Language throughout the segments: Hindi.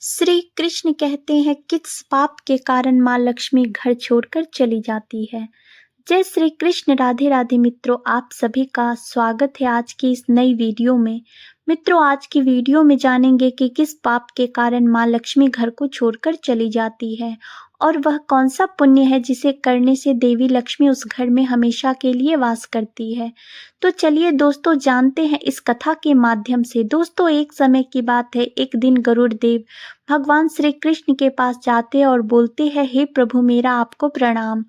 श्री कृष्ण कहते हैं किस पाप के कारण माँ लक्ष्मी घर छोड़कर चली जाती है। जय श्री कृष्ण। राधे राधे मित्रों, आप सभी का स्वागत है आज की इस नई वीडियो में। मित्रों, आज की वीडियो में जानेंगे कि किस पाप के कारण माँ लक्ष्मी घर को छोड़कर चली जाती है और वह कौन सा पुण्य है जिसे करने से देवी लक्ष्मी उस घर में हमेशा के लिए वास करती है। तो चलिए दोस्तों, जानते हैं इस कथा के माध्यम से। दोस्तों, एक समय की बात है, एक दिन गरुड़ देव भगवान श्री कृष्ण के पास जाते और बोलते हैं, हे प्रभु, मेरा आपको प्रणाम।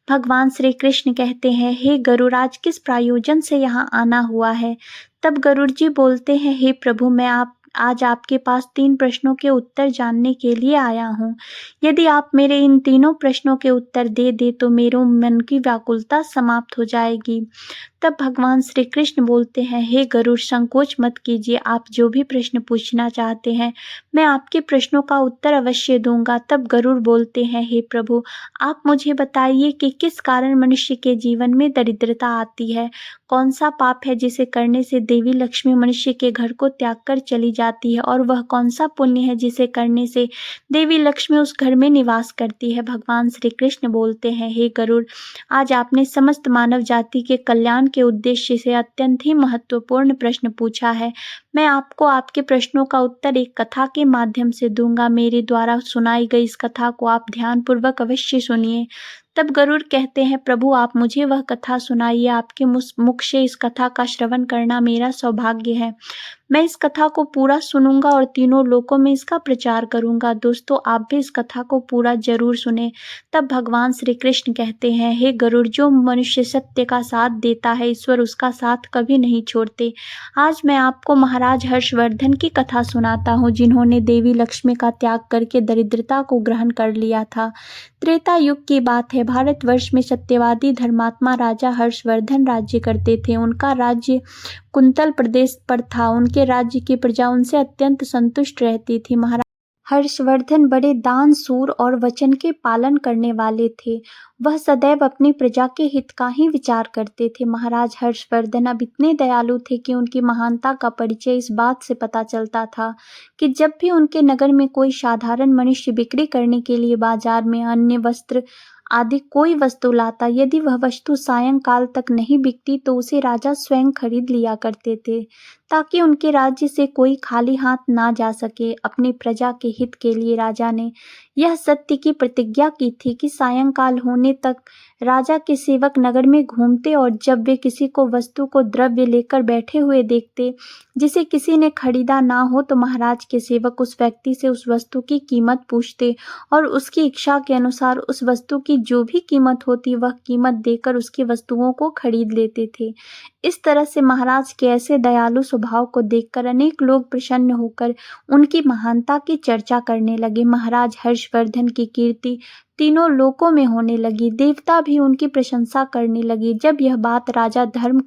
भगवान श्री कृष्ण कहते हैं, हे गरुड़, आज किस प्रयोजन से यहाँ आना हुआ है। तब गरुड़ जी बोलते हैं, हे प्रभु, मैं आज आपके पास 3 प्रश्नों के उत्तर जानने के लिए आया हूँ। यदि आप मेरे इन तीनों प्रश्नों के उत्तर दे दे तो मेरे मन की व्याकुलता समाप्त हो जाएगी। तब भगवान श्री कृष्ण बोलते हैं, हे गरुड़, संकोच मत कीजिए, आप जो भी प्रश्न पूछना चाहते हैं मैं आपके प्रश्नों का उत्तर अवश्य दूंगा। तब गरुड़ बोलते हैं, हे प्रभु, आप मुझे बताइए कि किस कारण मनुष्य के जीवन में दरिद्रता आती है। कौन सा पाप है जिसे करने से देवी लक्ष्मी मनुष्य के घर को त्याग कर चली जाती है, और वह कौन सा पुण्य है जिसे करने से देवी लक्ष्मी उस घर में निवास करती है। भगवान श्री कृष्ण बोलते हैं, हे गरुड़, आज आपने समस्त मानव जाति के कल्याण के उद्देश्य से अत्यंत ही महत्वपूर्ण प्रश्न पूछा है। मैं आपको आपके प्रश्नों का उत्तर एक कथा के माध्यम से दूंगा। मेरे द्वारा सुनाई गई इस कथा को आप ध्यानपूर्वक अवश्य सुनिए। तब गरुड़ कहते हैं, प्रभु, आप मुझे वह कथा सुनाइए। आपके मुख से इस कथा का श्रवण करना मेरा सौभाग्य है। मैं इस कथा को पूरा सुनूंगा और तीनों लोकों में इसका प्रचार करूंगा। दोस्तों, आप भी इस कथा को पूरा जरूर सुने। तब भगवान श्री कृष्ण कहते हैं, हे गरुड़, जो मनुष्य सत्य का साथ देता है, ईश्वर उसका साथ कभी नहीं छोड़ते। आज मैं आपको महाराज हर्षवर्धन की कथा सुनाता हूँ, जिन्होंने देवी लक्ष्मी का त्याग करके दरिद्रता को ग्रहण कर लिया था। त्रेता युग की बात है। भारतवर्ष में सत्यवादी धर्मात्मा राजा हर्षवर्धन राज्य करते थे। उनका राज्य कुंतल प्रदेश पर था। उनके राज्य की प्रजा उनसे अत्यंत संतुष्ट रहती थी। महाराज हर्षवर्धन बड़े दानशूर और वचन के पालन करने वाले थे। वह सदैव अपनी प्रजा के हित का ही विचार करते थे। महाराज हर्षवर्धन अब इतने दयालु थे कि उनकी महानता का परिचय इस बात से पता चलता था कि जब भी उनके नगर में कोई साधारण मनुष्य बिक्री करने के लिए बाजार में अन्न, वस्त्र आदि कोई वस्तु लाता, यदि वह वस्तु सायंकाल तक नहीं बिकती तो उसे राजा स्वयं खरीद लिया करते थे, ताकि उनके राज्य से कोई खाली हाथ ना जा सके। अपनी प्रजा के हित के लिए राजा ने यह सत्य की प्रतिज्ञा की थी कि सायंकाल होने तक राजा के सेवक नगर में घूमते और जब वे किसी को वस्तु को द्रव्य लेकर बैठे हुए देखते जिसे किसी ने खरीदा ना हो, तो महाराज के सेवक उस व्यक्ति से उस वस्तु की कीमत पूछते और उसकी इच्छा के अनुसार उस वस्तु की जो भी कीमत होती वह कीमत देकर उसकी वस्तुओं को खरीद लेते थे। इस तरह से महाराज के ऐसे दयालु स्वभाव को देखकर अनेक लोग प्रसन्न होकर उनकी महानता की चर्चा करने लगे। महाराज हर्षवर्धन की कीर्ति तीनों लोकों में होने लगी। देवता भी उनकी प्रशंसा करने लगे। जब यह बात राजा धर्मराज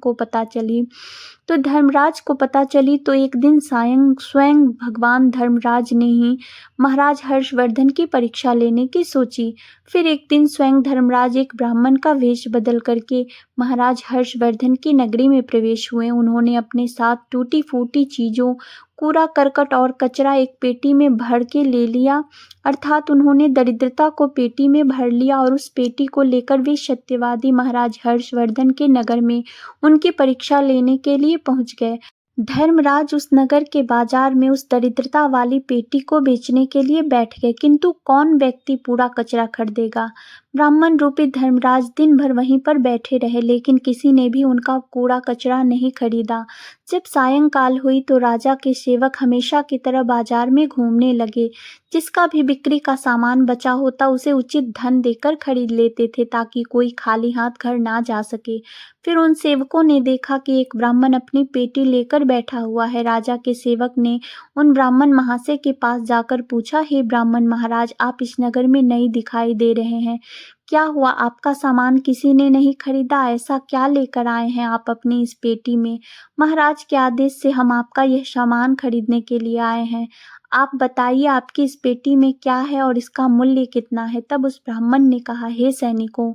को पता चली तो एक दिन स्वयं भगवान धर्मराज ने ही महाराज हर्षवर्धन की परीक्षा लेने की सोची। फिर एक दिन स्वयं धर्मराज एक ब्राह्मण का वेश बदल करके महाराज हर्षवर्धन की नगरी में प्रवेश हुए। उन्होंने अपने साथ टूटी फूटी चीजों, कूड़ा करकट और कचरा एक पेटी में भर के ले लिया, अर्थात उन्होंने दरिद्रता को पेटी में भर लिया और उस पेटी को लेकर वे सत्यवादी महाराज हर्षवर्धन के नगर में उनकी परीक्षा लेने के लिए पहुंच गए। धर्मराज उस नगर के बाजार में उस दरिद्रता वाली पेटी को बेचने के लिए बैठ गए, किंतु कौन व्यक्ति पूरा कचरा खरीदेगा। ब्राह्मण रूपी धर्मराज दिन भर वहीं पर बैठे रहे, लेकिन किसी ने भी उनका कूड़ा कचरा नहीं खरीदा। जब सायंकाल हुई तो राजा के सेवक हमेशा की तरह बाजार में घूमने लगे। जिसका भी बिक्री का सामान बचा होता उसे उचित धन देकर खरीद लेते थे, ताकि कोई खाली हाथ घर ना जा सके। फिर उन सेवकों ने देखा कि एक ब्राह्मण अपनी पेटी लेकर बैठा हुआ है। राजा के सेवक ने उन ब्राह्मण महाशय के पास जाकर पूछा, हे ब्राह्मण महाराज, आप इस नगर में नए दिखाई दे रहे हैं, क्या हुआ? आपका सामान किसी ने नहीं खरीदा? ऐसा क्या लेकर आए हैं आप अपनी इस पेटी में? महाराज के आदेश से हम आपका यह सामान खरीदने के लिए आए हैं। आप बताइए आपकी इस पेटी में क्या है और इसका मूल्य कितना है। तब उस ब्राह्मण ने कहा, हे सैनिकों,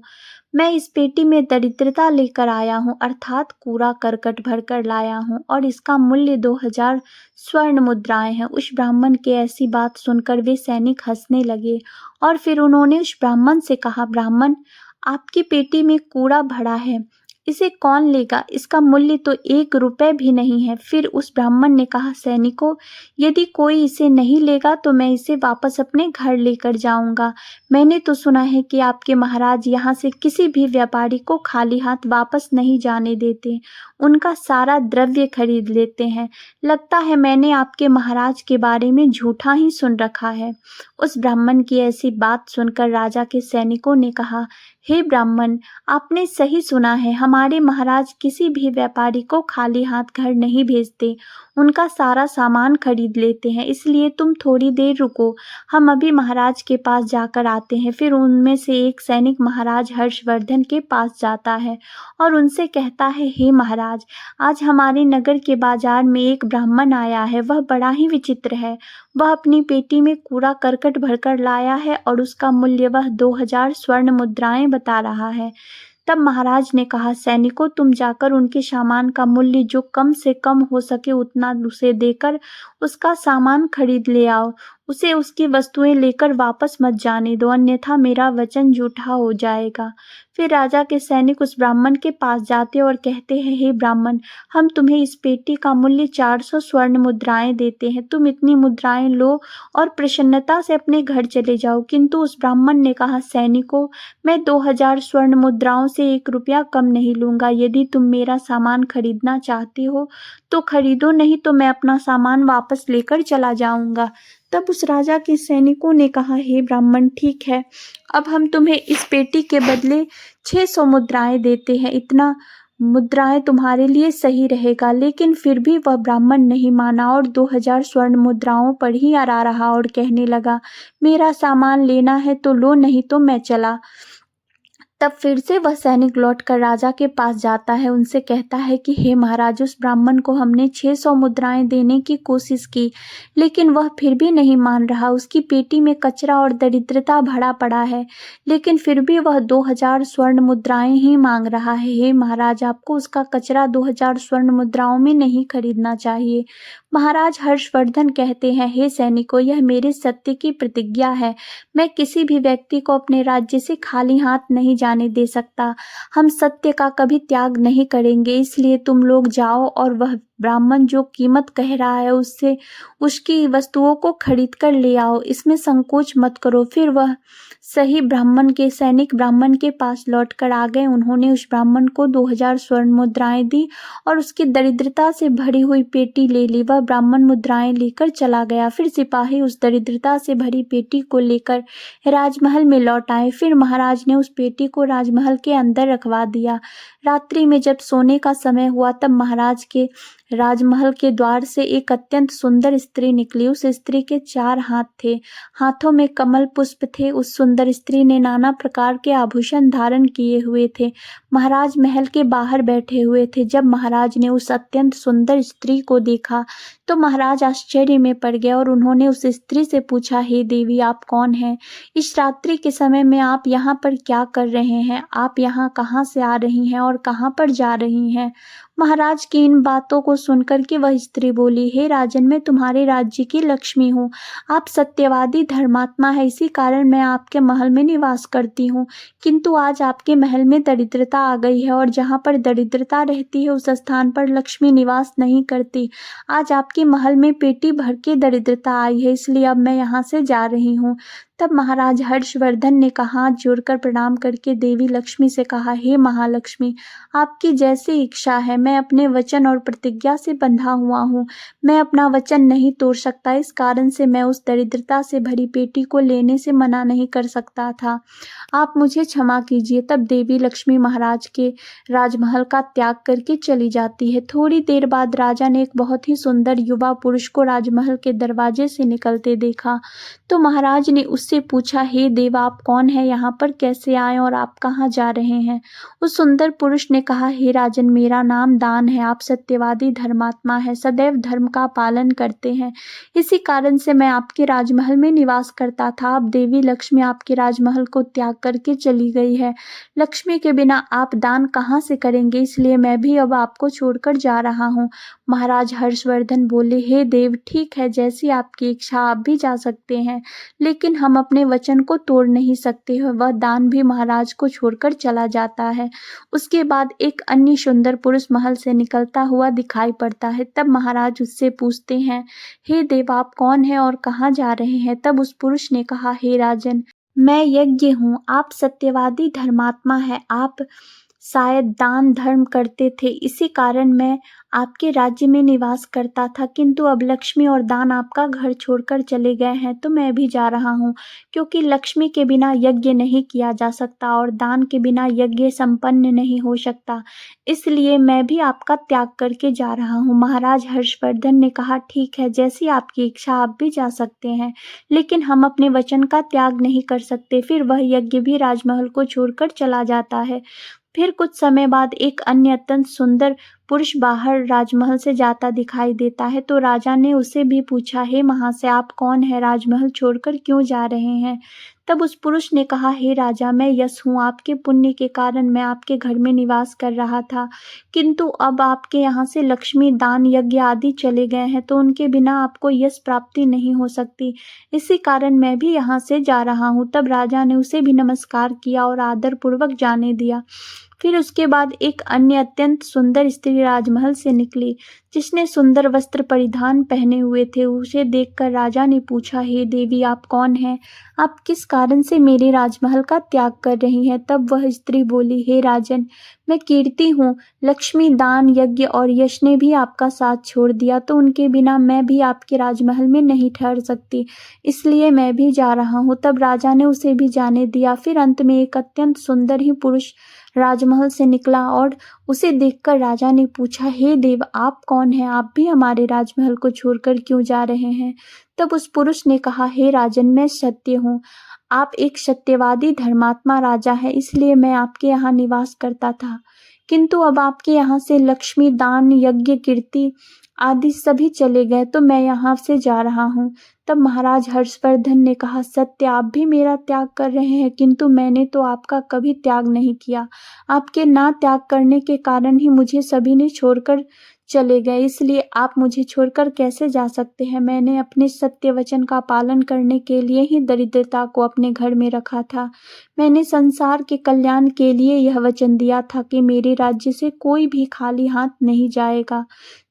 मैं इस पेटी में दरिद्रता लेकर आया हूँ, अर्थात कूड़ा करकट भरकर लाया हूँ, और इसका मूल्य 2000 स्वर्ण मुद्राएं हैं। उस ब्राह्मण की ऐसी बात सुनकर वे सैनिक हंसने लगे और फिर उन्होंने उस ब्राह्मण से कहा, ब्राह्मण, आपकी पेटी में कूड़ा भरा है, इसे कौन लेगा? इसका मूल्य तो 1 रुपए भी नहीं है। फिर उस ब्राह्मण ने कहा, सैनिकों, यदि कोई इसे नहीं लेगा तो मैं इसे वापस अपने घर लेकर जाऊंगा। मैंने तो सुना है कि आपके महाराज यहाँ से किसी भी व्यापारी को खाली हाथ वापस नहीं जाने देते, उनका सारा द्रव्य खरीद लेते हैं। लगता है मैंने आपके महाराज के बारे में झूठा ही सुन रखा है। उस ब्राह्मण की ऐसी बात सुनकर राजा के सैनिकों ने कहा, हे ब्राह्मण, आपने सही सुना है, हमारे महाराज किसी भी व्यापारी को खाली हाथ घर नहीं भेजते, उनका सारा सामान खरीद लेते हैं। इसलिए तुम थोड़ी देर रुको, हम अभी महाराज के पास जाकर आते हैं। फिर उनमें से एक सैनिक महाराज हर्षवर्धन के पास जाता है और उनसे कहता है, हे महाराज, आज हमारे नगर के बाजार में एक ब्राह्मण आया है, वह बड़ा ही विचित्र है। वह अपनी पेटी में कूड़ा करकट भरकर लाया है और उसका मूल्य वह 2000 स्वर्ण मुद्राएं बता रहा है। तब महाराज ने कहा, सैनिकों, तुम जाकर उनके सामान का मूल्य जो कम से कम हो सके उतना उसे देकर उसका सामान खरीद ले आओ। उसे उसकी वस्तुएं लेकर वापस मत जाने दो, अन्यथा मेरा वचन झूठा हो जाएगा। फिर राजा के सैनिक उस ब्राह्मण के पास जाते और कहते हैं, हे ब्राह्मण, हम तुम्हें इस पेटी का मूल्य 400 स्वर्ण मुद्राएं देते हैं, तुम इतनी मुद्राएं लो और प्रसन्नता से अपने घर चले जाओ। किंतु उस ब्राह्मण ने कहा, सैनिकों, मैं 2000 स्वर्ण मुद्राओं से 1 रुपया कम नहीं लूंगा। यदि तुम मेरा सामान खरीदना चाहते हो तो खरीदो, नहीं तो मैं अपना सामान वापस लेकर चला जाऊंगा। तब उस राजा के सैनिकों ने कहा, हे ब्राह्मण, ठीक है, अब हम तुम्हें इस पेटी के बदले 600 मुद्राएं देते हैं, इतना मुद्राएं तुम्हारे लिए सही रहेगा। लेकिन फिर भी वह ब्राह्मण नहीं माना और 2000 स्वर्ण मुद्राओं पर ही अड़ा रहा और कहने लगा, मेरा सामान लेना है तो लो, नहीं तो मैं चला। तब फिर से वह सैनिक लौटकर राजा के पास जाता है, उनसे कहता है कि हे महाराज, उस ब्राह्मण को हमने 600 मुद्राएं देने की कोशिश की, लेकिन वह फिर भी नहीं मान रहा। उसकी पेटी में कचरा और दरिद्रता भरा पड़ा है, लेकिन फिर भी वह 2000 स्वर्ण मुद्राएं ही मांग रहा है। हे महाराज, आपको उसका कचरा 2000 स्वर्ण मुद्राओं में नहीं खरीदना चाहिए। महाराज हर्षवर्धन कहते हैं, हे सैनिकों, यह मेरे सत्य की प्रतिज्ञा है, मैं किसी भी व्यक्ति को अपने राज्य से खाली हाथ नहीं जाने दे सकता। हम सत्य का कभी त्याग नहीं करेंगे। इसलिए तुम लोग जाओ और वह ब्राह्मण जो कीमत कह रहा है उससे उसकी वस्तुओं को खरीद कर ले आओ, इसमें संकोच मत करो। फिर वह सही सैनिक ब्राह्मण के पास लौट कर आ गए। उन्होंने उस ब्राह्मण को 2000 स्वर्ण मुद्राएं दी और उसकी दरिद्रता से भरी हुई पेटी ले ली। वह ब्राह्मण मुद्राएं लेकर चला गया। फिर सिपाही उस दरिद्रता से भरी पेटी को लेकर राजमहल में लौट आए। फिर महाराज ने उस पेटी को राजमहल के अंदर रखवा दिया। रात्रि में जब सोने का समय हुआ तब महाराज के राजमहल के द्वार से एक अत्यंत सुंदर स्त्री निकली। उस स्त्री के 4 हाथ थे, हाथों में कमल पुष्प थे। उस सुंदर स्त्री ने नाना प्रकार के आभूषण धारण किए हुए थे। महाराज महल के बाहर बैठे हुए थे। जब महाराज ने उस अत्यंत सुंदर स्त्री को देखा तो महाराज आश्चर्य में पड़ गए और उन्होंने उस स्त्री से पूछा, हे देवी, आप कौन हैं? इस रात्रि के समय में आप यहाँ पर क्या कर रहे हैं? आप यहाँ कहाँ से आ रही हैं और कहाँ पर जा रही हैं? महाराज की इन बातों को सुनकर के वह स्त्री बोली, हे राजन, मैं तुम्हारे राज्य की लक्ष्मी हूँ। आप सत्यवादी धर्मात्मा है, इसी कारण मैं आपके महल में निवास करती हूँ। किंतु आज आपके महल में दरिद्रता आ गई है और जहाँ पर दरिद्रता रहती है उस स्थान पर लक्ष्मी निवास नहीं करती। आज आपके महल में पेटी भर के दरिद्रता आई है, इसलिए अब मैं यहाँ से जा रही हूँ। तब महाराज हर्षवर्धन ने हाथ जोड़कर प्रणाम करके देवी लक्ष्मी से कहा, हे महालक्ष्मी, आपकी जैसी इच्छा है। मैं अपने वचन और प्रतिज्ञा से बंधा हुआ हूँ, मैं अपना वचन नहीं तोड़ सकता। इस कारण से मैं उस दरिद्रता से भरी पेटी को लेने से मना नहीं कर सकता था। आप मुझे क्षमा कीजिए। तब देवी लक्ष्मी महाराज के राजमहल का त्याग करके चली जाती है। थोड़ी देर बाद राजा ने एक बहुत ही सुंदर युवा पुरुष को राजमहल के दरवाजे से निकलते देखा तो महाराज ने उससे उससे पूछा, हे देव, आप कौन है, यहाँ पर कैसे आए और आप कहाँ जा रहे हैं? उस सुंदर पुरुष ने कहा, हे राजन, मेरा नाम दान है। आप सत्यवादी धर्मात्मा है, सदैव धर्म का पालन करते हैं। इसी कारण से मैं आपके राजमहल में निवास करता था। अब देवी लक्ष्मी आपके राजमहल को त्याग करके चली गई है। लक्ष्मी के बिना आप दान कहाँ से करेंगे, इसलिए मैं भी अब आपको छोड़कर जा रहा हूँ। महाराज हर्षवर्धन बोले, हे देव, ठीक है, जैसी आपकी इच्छा, आप भी जा सकते हैं, लेकिन हम अपने वचन को तोड़ नहीं सकते। वह दान भी महाराज को छोड़कर चला जाता है। उसके बाद एक अन्य सुंदर पुरुष महल से निकलता हुआ दिखाई पड़ता है। तब महाराज उससे पूछते हैं, हे देव, आप कौन हैं और कहाँ जा रहे हैं? तब उस पुरुष ने कहा, हे राजन, मैं यज्ञ हूँ। आप सत्यवादी धर्मात्मा है। आप शायद दान धर्म करते थे, इसी कारण मैं आपके राज्य में निवास करता था, किंतु अब लक्ष्मी और दान आपका घर छोड़कर चले गए हैं, तो मैं भी जा रहा हूँ, क्योंकि लक्ष्मी के बिना यज्ञ नहीं किया जा सकता और दान के बिना यज्ञ संपन्न नहीं हो सकता। इसलिए मैं भी आपका त्याग करके जा रहा हूँ। महाराज हर्षवर्धन ने कहा, ठीक है, जैसी आपकी इच्छा, आप भी जा सकते हैं, लेकिन हम अपने वचन का त्याग नहीं कर सकते। फिर वह यज्ञ भी राजमहल को छोड़कर चला जाता है। फिर कुछ समय बाद एक अन्य अत्यंत सुंदर पुरुष बाहर राजमहल से जाता दिखाई देता है, तो राजा ने उसे भी पूछा, हे महाशय, आप कौन है, राजमहल छोड़कर क्यों जा रहे हैं? तब उस पुरुष ने कहा, हे राजा, मैं यश हूँ। आपके पुण्य के कारण मैं आपके घर में निवास कर रहा था, किंतु अब आपके यहाँ से लक्ष्मी, दान, यज्ञ आदि चले गए हैं, तो उनके बिना आपको यश प्राप्ति नहीं हो सकती। इसी कारण मैं भी यहाँ से जा रहा हूँ। तब राजा ने उसे भी नमस्कार किया और आदर पूर्वक जाने दिया। फिर उसके बाद एक अन्य अत्यंत सुंदर स्त्री राजमहल से निकली, जिसने सुंदर वस्त्र परिधान पहने हुए थे। उसे देखकर राजा ने पूछा, हे देवी, आप कौन हैं? आप किस कारण से मेरे राजमहल का त्याग कर रही हैं? तब वह स्त्री बोली, हे राजन, मैं कीर्ति हूँ। लक्ष्मी, दान, यज्ञ और यश ने भी आपका साथ छोड़ दिया, तो उनके बिना मैं भी आपके राजमहल में नहीं ठहर सकती, इसलिए मैं भी जा रहा हूँ। तब राजा ने उसे भी जाने दिया। फिर अंत में एक अत्यंत सुंदर ही पुरुष राजमहल से निकला और उसे देखकर राजा ने पूछा, हे देव, आप कौन हैं? आप भी हमारे राजमहल को छोड़कर क्यों जा रहे हैं? तब उस पुरुष ने कहा, हे राजन, मैं सत्य हूँ। आप एक सत्यवादी धर्मात्मा राजा है, इसलिए मैं आपके यहाँ निवास करता था, किंतु अब आपके यहाँ से लक्ष्मी, दान, यज्ञ, कीर्ति आदि सभी चले गए, तो मैं यहाँ से जा रहा हूँ। तब महाराज हर्षवर्धन ने कहा, सत्य, आप भी मेरा त्याग कर रहे हैं, किंतु मैंने तो आपका कभी त्याग नहीं किया। आपके ना त्याग करने के कारण ही मुझे सभी ने छोड़कर चले गए, इसलिए आप मुझे छोड़कर कैसे जा सकते हैं? मैंने अपने सत्य वचन का पालन करने के लिए ही दरिद्रता को अपने घर में रखा था। मैंने संसार के कल्याण के लिए यह वचन दिया था कि मेरे राज्य से कोई भी खाली हाथ नहीं जाएगा।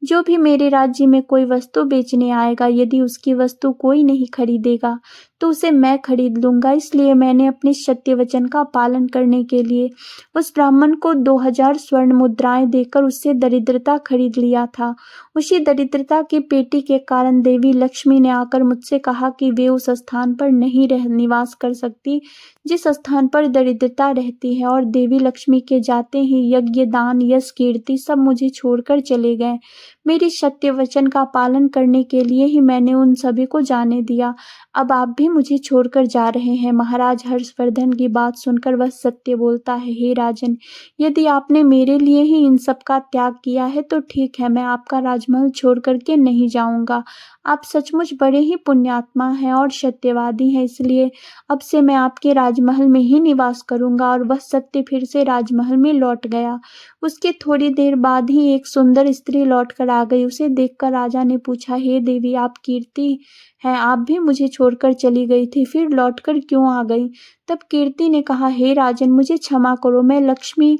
जो भी मेरे राज्य में कोई वस्तु बेचने आएगा, यदि उसकी वस्तु कोई नहीं खरीदेगा, तो उसे मैं खरीद लूंगा। इसलिए मैंने अपने सत्य वचन का पालन करने के लिए उस ब्राह्मण को 2000 स्वर्ण मुद्राएं देकर उससे दरिद्रता खरीद लिया था। उसी दरिद्रता की पेटी के कारण देवी लक्ष्मी ने आकर मुझसे कहा कि वे उस स्थान पर नहीं निवास कर सकती जिस स्थान पर दरिद्रता रहती है, और देवी लक्ष्मी के जाते ही यज्ञ, दान, यश, कीर्ति सब मुझे छोड़कर चले गए। मेरी सत्य वचन का पालन करने के लिए ही मैंने उन सभी को जाने दिया। अब आप भी मुझे छोड़कर जा रहे हैं। महाराज हर्षवर्धन की बात सुनकर वह सत्य बोलता है, हे राजन, यदि आपने मेरे लिए ही इन सब का त्याग किया है तो ठीक है, मैं आपका राजमहल छोड़ करके नहीं जाऊंगा। आप सचमुच बड़े ही पुण्यात्मा हैं और सत्यवादी हैं, इसलिए अब से मैं आपके राजमहल में ही निवास करूंगा। और वह सत्य फिर से राजमहल में लौट गया। उसके थोड़ी देर बाद ही एक सुंदर स्त्री लौट कर आ गई। उसे देखकर राजा ने पूछा, हे देवी, आप कीर्ति हैं, आप भी मुझे छोड़कर चली गई थी, फिर लौटकर क्यों आ गई? तब कीर्ति ने कहा, हे राजन, मुझे क्षमा करो, मैं लक्ष्मी,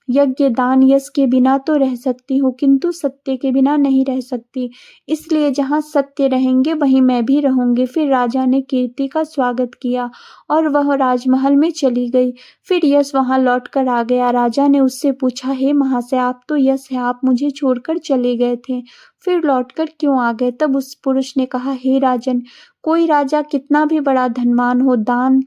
यज्ञ, दान, यश के बिना तो रह सकती हूँ, किंतु सत्य के बिना नहीं रह सकती, इसलिए जहाँ सत्य रहेंगे वहीं मैं भी रहूंगी। फिर राजा ने कीर्ति का स्वागत किया और वह राजमहल में चली गई। फिर यश वहां लौट कर आ गया। राजा ने उससे पूछा, हे महाशय, आप तो यश है, आप मुझे छोड़कर चले गए थे, फिर लौटकर क्यों आ गए? तब उस पुरुष ने कहा, हे राजन, कोई राजा कितना भी बड़ा धनवान हो, दान,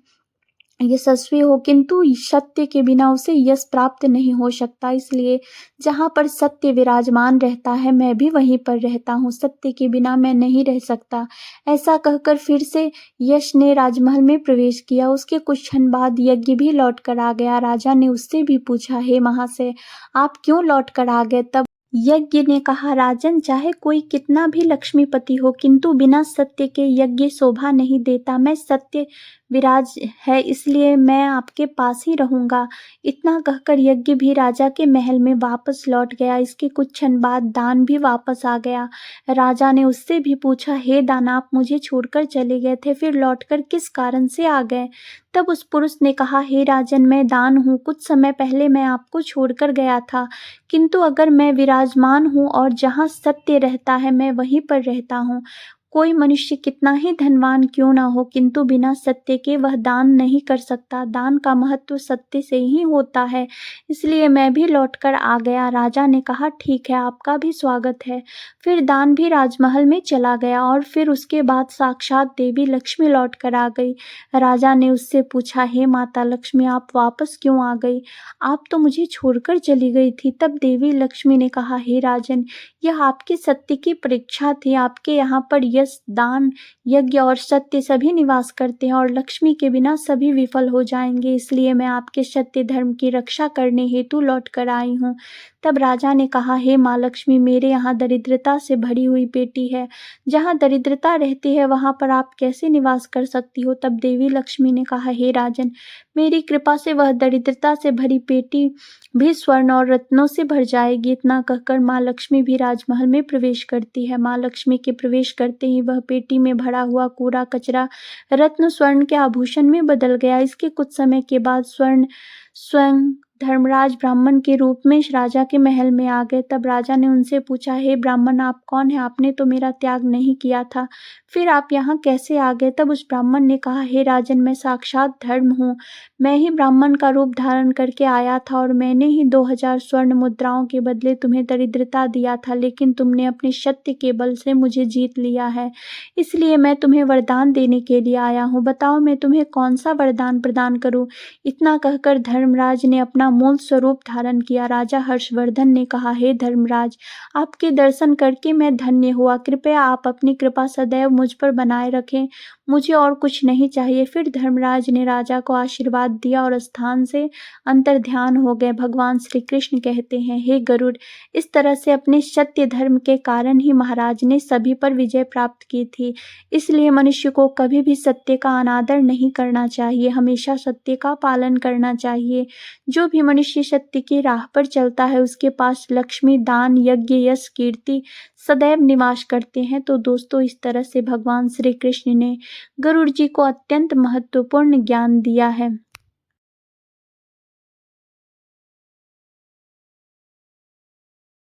यशस्वी हो, किंतु सत्य के बिना उसे यश प्राप्त नहीं हो सकता। इसलिए जहाँ पर सत्य विराजमान रहता है, मैं भी वहीं पर रहता हूँ। सत्य के बिना मैं नहीं रह सकता। ऐसा कहकर फिर से यश ने राजमहल में प्रवेश किया। उसके कुछ क्षण बाद यज्ञ भी लौट कर आ गया। राजा ने उससे भी पूछा, हे महाशय, आप क्यों लौट कर आ गए? तब यज्ञ ने कहा, राजन, चाहे कोई कितना भी लक्ष्मीपति हो, किंतु बिना सत्य के यज्ञ शोभा नहीं देता। मैं सत्य विराज है, इसलिए मैं आपके पास ही रहूंगा। इतना कहकर यज्ञ भी राजा के महल में वापस लौट गया। इसके कुछ क्षण बाद दान भी वापस आ गया। राजा ने उससे भी पूछा, हे दान, आप मुझे छोड़कर चले गए थे, फिर लौटकर किस कारण से आ गए? तब उस पुरुष ने कहा, हे राजन, मैं दान हूँ। कुछ समय पहले मैं आपको छोड़कर गया था, किंतु अगर मैं विराजमान हूँ और जहाँ सत्य रहता है, मैं वहीं पर रहता हूँ। कोई मनुष्य कितना ही धनवान क्यों ना हो, किंतु बिना सत्य के वह दान नहीं कर सकता। दान का महत्व सत्य से ही होता है, इसलिए मैं भी लौटकर आ गया। राजा ने कहा, ठीक है, आपका भी स्वागत है। फिर दान भी राजमहल में चला गया और फिर उसके बाद साक्षात देवी लक्ष्मी लौट कर आ गई। राजा ने उससे पूछा, हे माता लक्ष्मी, आप वापस क्यों आ गई? आप तो मुझे छोड़कर चली गई थी। तब देवी लक्ष्मी ने कहा, हे राजन, यह आपके सत्य की परीक्षा थी। आपके यहाँ पर यश, दान, यज्ञ और सत्य सभी निवास करते हैं और लक्ष्मी के बिना सभी विफल हो जाएंगे। इसलिए मैं आपके सत्य धर्म की रक्षा करने हेतु लौट कर आई हूँ। तब राजा ने कहा, हे माँ लक्ष्मी, मेरे यहाँ दरिद्रता से भरी हुई पेटी है। जहाँ दरिद्रता रहती है, वहाँ पर आप कैसे निवास कर सकती हो? तब देवी लक्ष्मी ने कहा, हे राजन, मेरी कृपा से वह दरिद्रता से भरी पेटी भी स्वर्ण और रत्नों से भर जाएगी। इतना कहकर माँ लक्ष्मी भी राजमहल में प्रवेश करती है। माँ लक्ष्मी के प्रवेश करते ही वह पेटी में भरा हुआ कूड़ा कचरा रत्न स्वर्ण के आभूषण में बदल गया। इसके कुछ समय के बाद स्वर्ण स्वयं धर्मराज ब्राह्मण के रूप में राजा के महल में आ गए। तब राजा ने उनसे पूछा, हे ब्राह्मण, आप कौन है? आपने तो मेरा त्याग नहीं किया था, फिर आप यहाँ कैसे आ गए? तब उस ब्राह्मण ने कहा, हे राजन, मैं साक्षात धर्म हूँ। मैं ही ब्राह्मण का रूप धारण करके आया था और मैंने ही 2000 स्वर्ण मुद्राओं के बदले तुम्हें दरिद्रता दिया था, लेकिन तुमने अपने सत्य के बल से मुझे जीत लिया है। इसलिए मैं तुम्हें वरदान देने के लिए आया हूँ। बताओ, मैं तुम्हें कौन सा वरदान प्रदान करूँ? इतना कहकर धर्मराज ने अपना मूल स्वरूप धारण किया। राजा हर्षवर्धन ने कहा, हे धर्मराज, आपके दर्शन करके मैं धन्य हुआ। कृपया आप अपनी कृपा सदैव मुझ पर बनाए रखें। मुझे और कुछ नहीं चाहिए। फिर धर्मराज ने राजा को आशीर्वाद दिया और स्थान से अंतर्ध्यान हो गए। भगवान श्री कृष्ण कहते हैं, हे गरुड़, इस तरह से अपने सत्य धर्म के कारण ही महाराज ने सभी पर विजय प्राप्त की थी। इसलिए मनुष्य को कभी भी सत्य का अनादर नहीं करना चाहिए, हमेशा सत्य का पालन करना चाहिए। जो भी मनुष्य सत्य की राह पर चलता है, उसके पास लक्ष्मी, दान, यज्ञ, यश, कीर्ति सदैव निवास करते हैं। तो दोस्तों, इस तरह से भगवान श्री कृष्ण ने गरुड़ जी को अत्यंत महत्वपूर्ण ज्ञान दिया है।